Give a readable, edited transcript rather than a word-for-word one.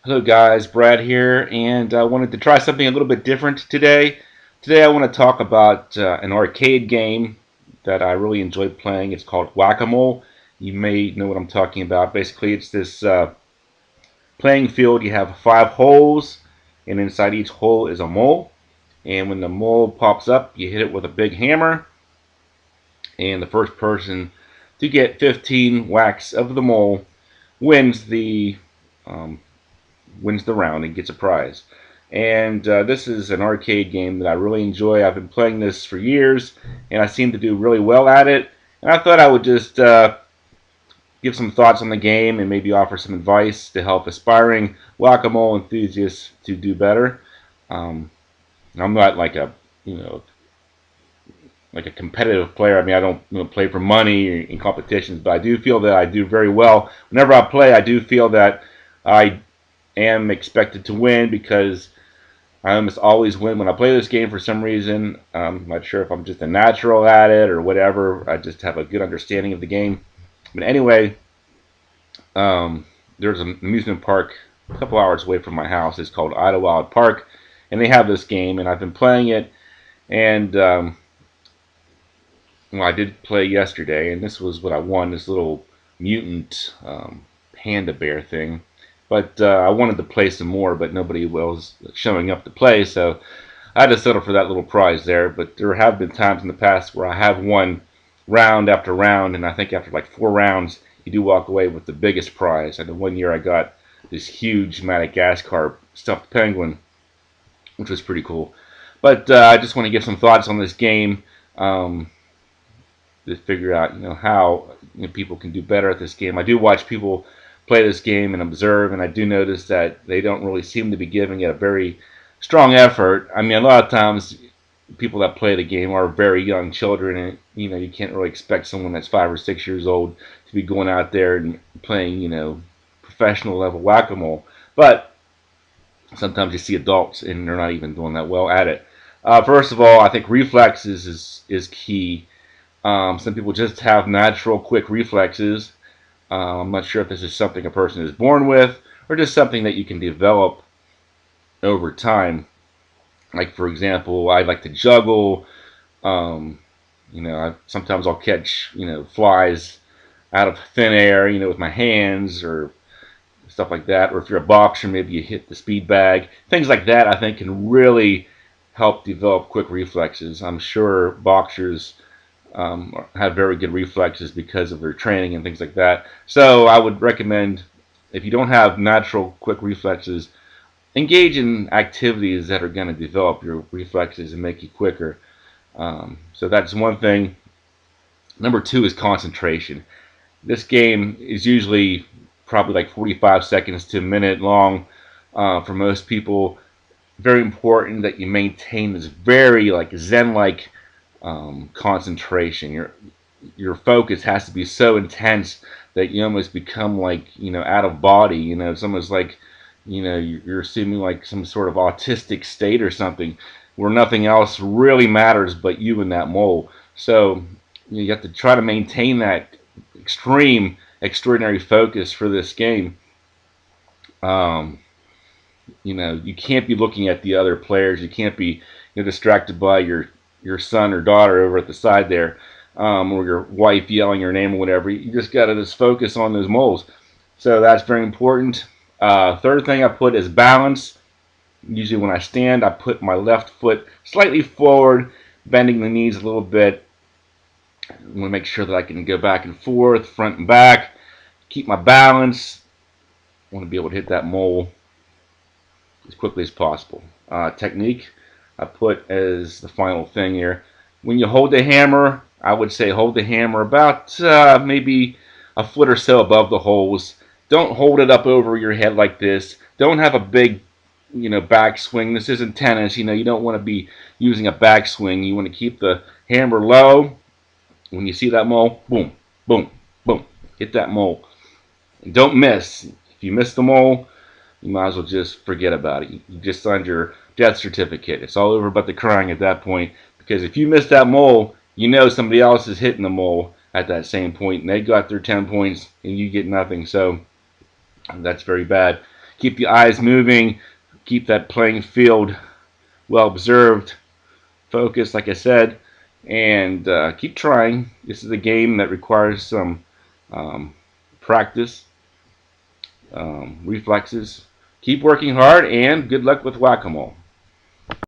Hello guys, Brad here, and I wanted to try something a little bit different today. Today I want to talk about an arcade game that I really enjoy playing. It's called Whac-A-Mole. You may know what I'm talking about. Basically, it's this playing field. You have 5 holes, and inside each hole is a mole. And when the mole pops up, you hit it with a big hammer, and the first person to get 15 whacks of the mole wins the um, wins the round and gets a prize. And this is an arcade game that I really enjoy. I've been playing this for years, and I seem to do really well at it. And I thought I would just give some thoughts on the game and maybe offer some advice to help aspiring Whac-A-Mole enthusiasts to do better. Um, I'm not like a you know like a competitive player. I mean, I don't play for money in competitions, but I do feel that I do very well whenever I play. I do feel that I am expected to win because I almost always win when I play this game for some reason. I'm not sure if I'm just a natural at it or whatever. I just have a good understanding of the game. But anyway, there's an amusement park a couple hours away from my house. It's called Idlewild Park, and they have this game, and I've been playing it. And well, I did play yesterday, and this was what I won. This little mutant panda bear thing. But I wanted to play some more, but nobody was showing up to play, so I had to settle for that little prize there. But there have been times in the past where I have won round after round, and I think after like 4 rounds, you do walk away with the biggest prize. And one year I got this huge Madagascar stuffed penguin, which was pretty cool. But I just want to give some thoughts on this game to figure out, how people can do better at this game. I do watch people play this game and observe, and I do notice that they don't really seem to be giving it a very strong effort. I mean, a lot of times people that play the game are very young children, and you can't really expect someone that's 5 or 6 years old to be going out there and playing, professional level whack-a-mole. But sometimes you see adults and they're not even doing that well at it. First of all, I think reflexes is key. Some people just have natural quick reflexes. I'm not sure if this is something a person is born with or just something that you can develop over time. Like, for example, I like to juggle. Um, sometimes I'll catch, flies out of thin air, with my hands or stuff like that. Or if you're a boxer, maybe you hit the speed bag. Things like that, I think, can really help develop quick reflexes. I'm sure boxers have very good reflexes because of their training and things like that. So I would recommend, if you don't have natural quick reflexes, engage in activities that are going to develop your reflexes and make you quicker. So that's one thing. Number two is concentration. This game is usually probably like 45 seconds to a minute long for most people. Very important that you maintain this very like Zen-like concentration. Your focus has to be so intense that you almost become like out of body. It's almost like you're assuming like some sort of autistic state or something, where nothing else really matters but you and that mole. So you have to try to maintain that extreme, extraordinary focus for this game. Um, you can't be looking at the other players. You can't be distracted by your son or daughter over at the side there, or your wife yelling your name or whatever. You just got to just focus on those moles. So that's very important. Third thing I put is balance. Usually when I stand, I put my left foot slightly forward, bending the knees a little bit. I want to make sure that I can go back and forth, front and back, keep my balance. I want to be able to hit that mole as quickly as possible. Technique, I put as the final thing here. When you hold the hammer, I would say hold the hammer about maybe a foot or so above the holes. Don't hold it up over your head like this. Don't have a big, backswing. This isn't tennis. You don't want to be using a backswing. You want to keep the hammer low. When you see that mole, boom, boom, boom. Hit that mole. And don't miss. If you miss the mole, you might as well just forget about it. You just signed your death certificate. It's all over but the crying at that point. Because if you miss that mole, somebody else is hitting the mole at that same point, and they got their 10 points, and you get nothing. So that's very bad. Keep your eyes moving. Keep that playing field well observed. Focus, like I said, and keep trying. This is a game that requires some practice, reflexes. Keep working hard, and good luck with Whac-A-Mole.